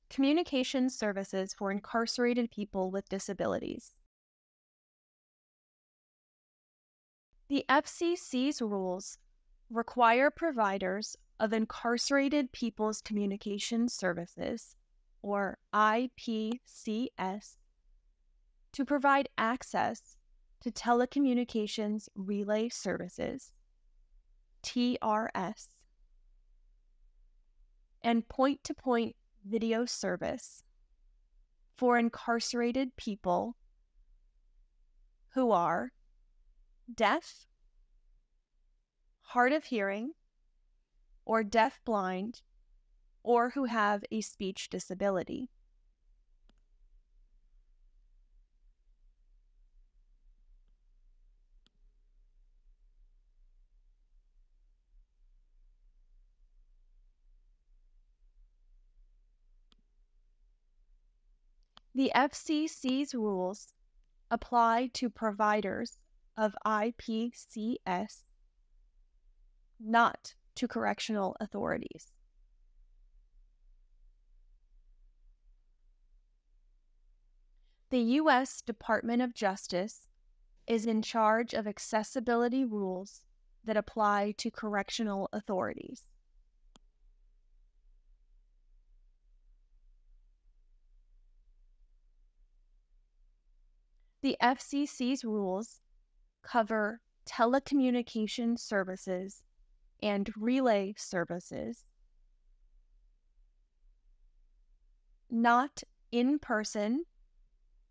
Communication services for incarcerated people with disabilities. The FCC's rules require providers of incarcerated people's communication services, or IPCS, to provide access to telecommunications relay services, TRS, and point-to-point video service for incarcerated people who are deaf, hard of hearing, or deafblind, or who have a speech disability. The FCC's rules apply to providers of IPCS, not to correctional authorities. The U.S. Department of Justice is in charge of accessibility rules that apply to correctional authorities. The FCC's rules cover telecommunication services and relay services, not in-person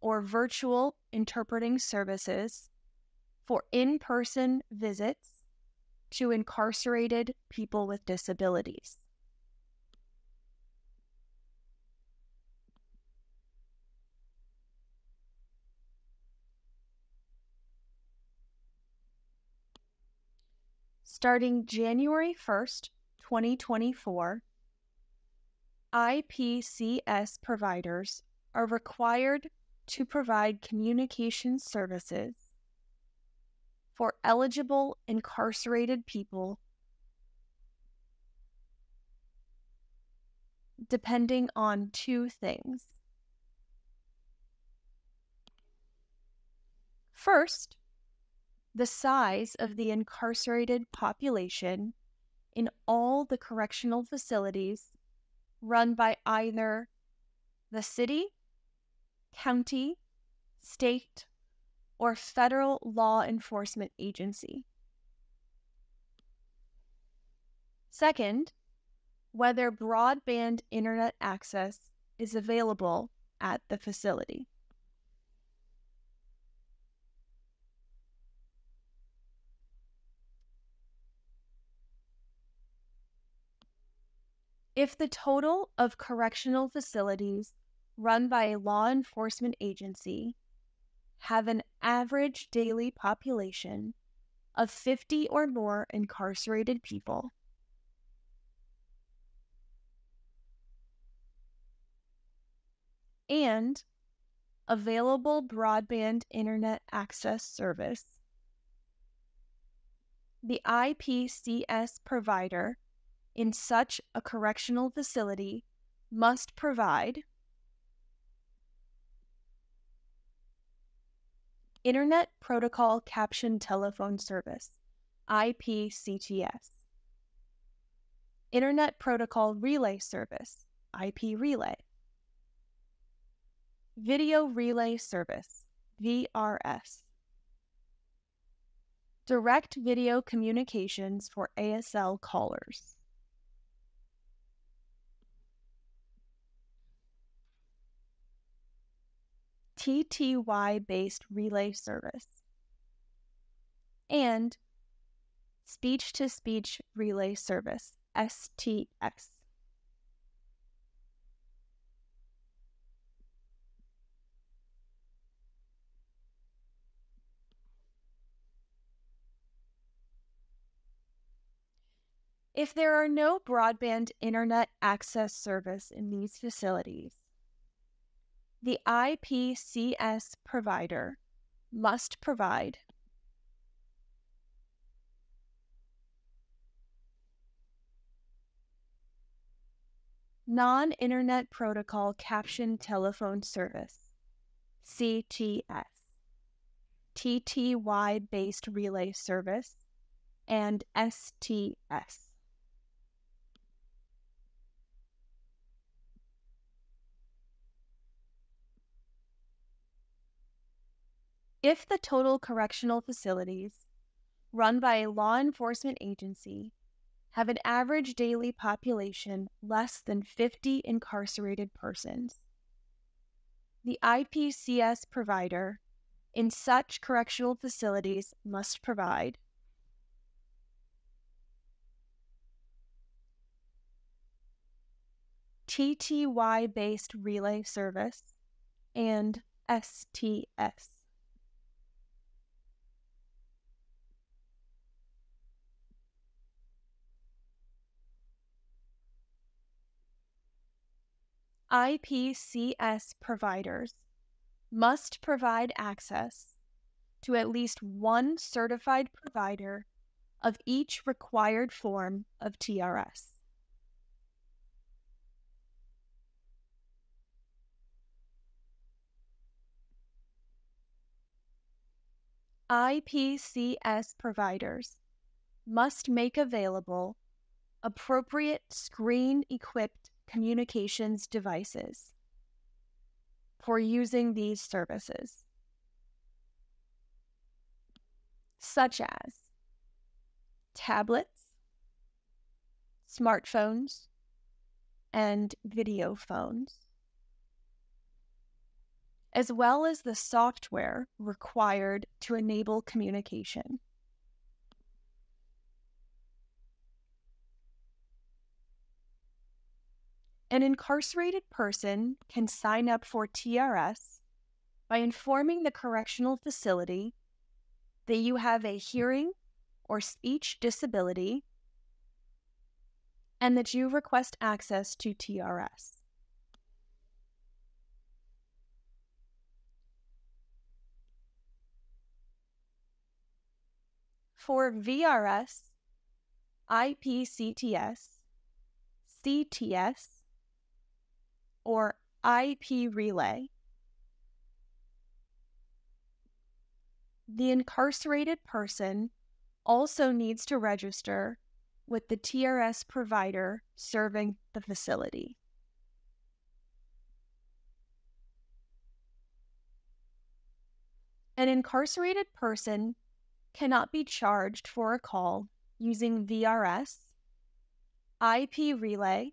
or virtual interpreting services for in-person visits to incarcerated people with disabilities. Starting January 1st, 2024, IPCS providers are required to provide communication services for eligible incarcerated people depending on two things. First, the size of the incarcerated population in all the correctional facilities run by either the city, county, state, or federal law enforcement agency. Second, whether broadband internet access is available at the facility. If the total of correctional facilities run by a law enforcement agency have an average daily population of 50 or more incarcerated people, and available broadband internet access service, the IPCS provider in such a correctional facility must provide Internet Protocol Caption Telephone Service, IPCTS, Internet Protocol Relay Service, IP Relay, Video Relay Service, VRS, Direct Video Communications for ASL callers. TTY-based relay service, and speech-to-speech relay service, STX. If there are no broadband internet access service in these facilities, the IPCS provider must provide Non-Internet Protocol Caption Telephone Service, CTS, TTY-based relay service, and STS. If the total correctional facilities run by a law enforcement agency have an average daily population less than 50 incarcerated persons, the IPCS provider in such correctional facilities must provide TTY-based relay service and STS. IPCS providers must provide access to at least one certified provider of each required form of TRS. IPCS providers must make available appropriate screen-equipped communications devices for using these services, such as tablets, smartphones, and video phones, as well as the software required to enable communication. An incarcerated person can sign up for TRS by informing the correctional facility that you have a hearing or speech disability and that you request access to TRS. For VRS, IPCTS, CTS, or IP relay, the incarcerated person also needs to register with the TRS provider serving the facility. An incarcerated person cannot be charged for a call using VRS, IP relay,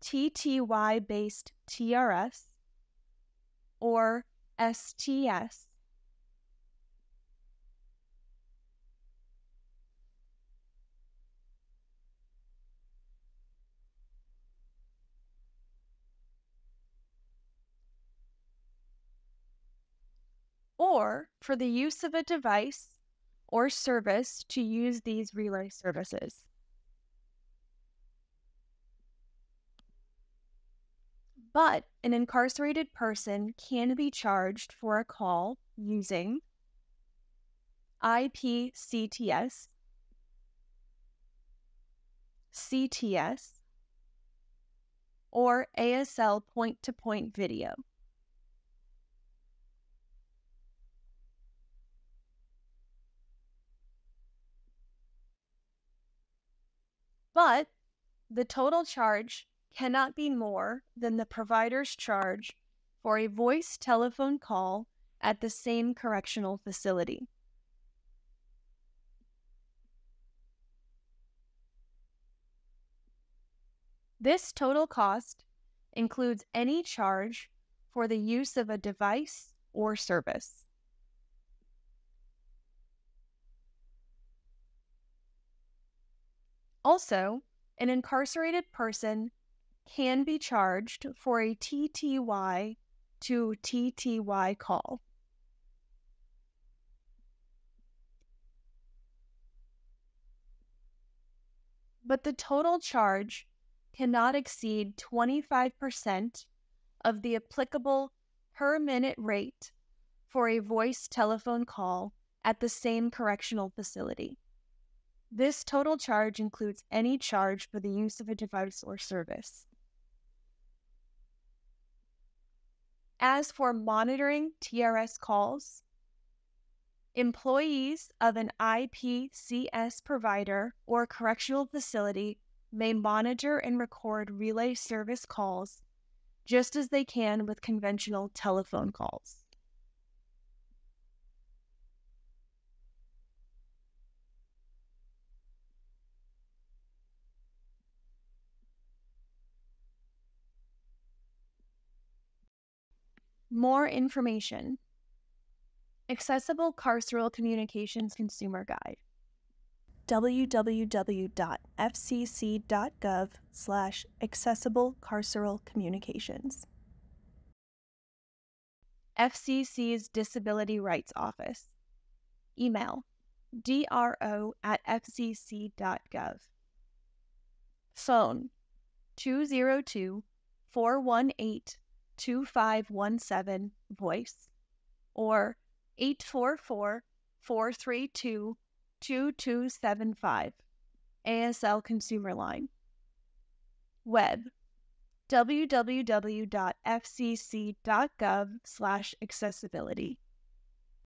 TTY-based TRS, or STS, or for the use of a device or service to use these relay services. But an incarcerated person can be charged for a call using IPCTS, CTS, or ASL point-to-point video. But the total charge cannot be more than the provider's charge for a voice telephone call at the same correctional facility. This total cost includes any charge for the use of a device or service. Also, an incarcerated person can be charged for a TTY to TTY call. But the total charge cannot exceed 25% of the applicable per minute rate for a voice telephone call at the same correctional facility. This total charge includes any charge for the use of a device or service. As for monitoring TRS calls, employees of an IPCS provider or correctional facility may monitor and record relay service calls just as they can with conventional telephone calls. More information. Accessible Carceral Communications Consumer Guide. www.fcc.gov/accessible-carceral-communications. FCC's Disability Rights Office. Email dro@fcc.gov. Phone 202-418-2517 voice or 844-432-2275 ASL Consumer Line. Web www.fcc.gov/accessibility.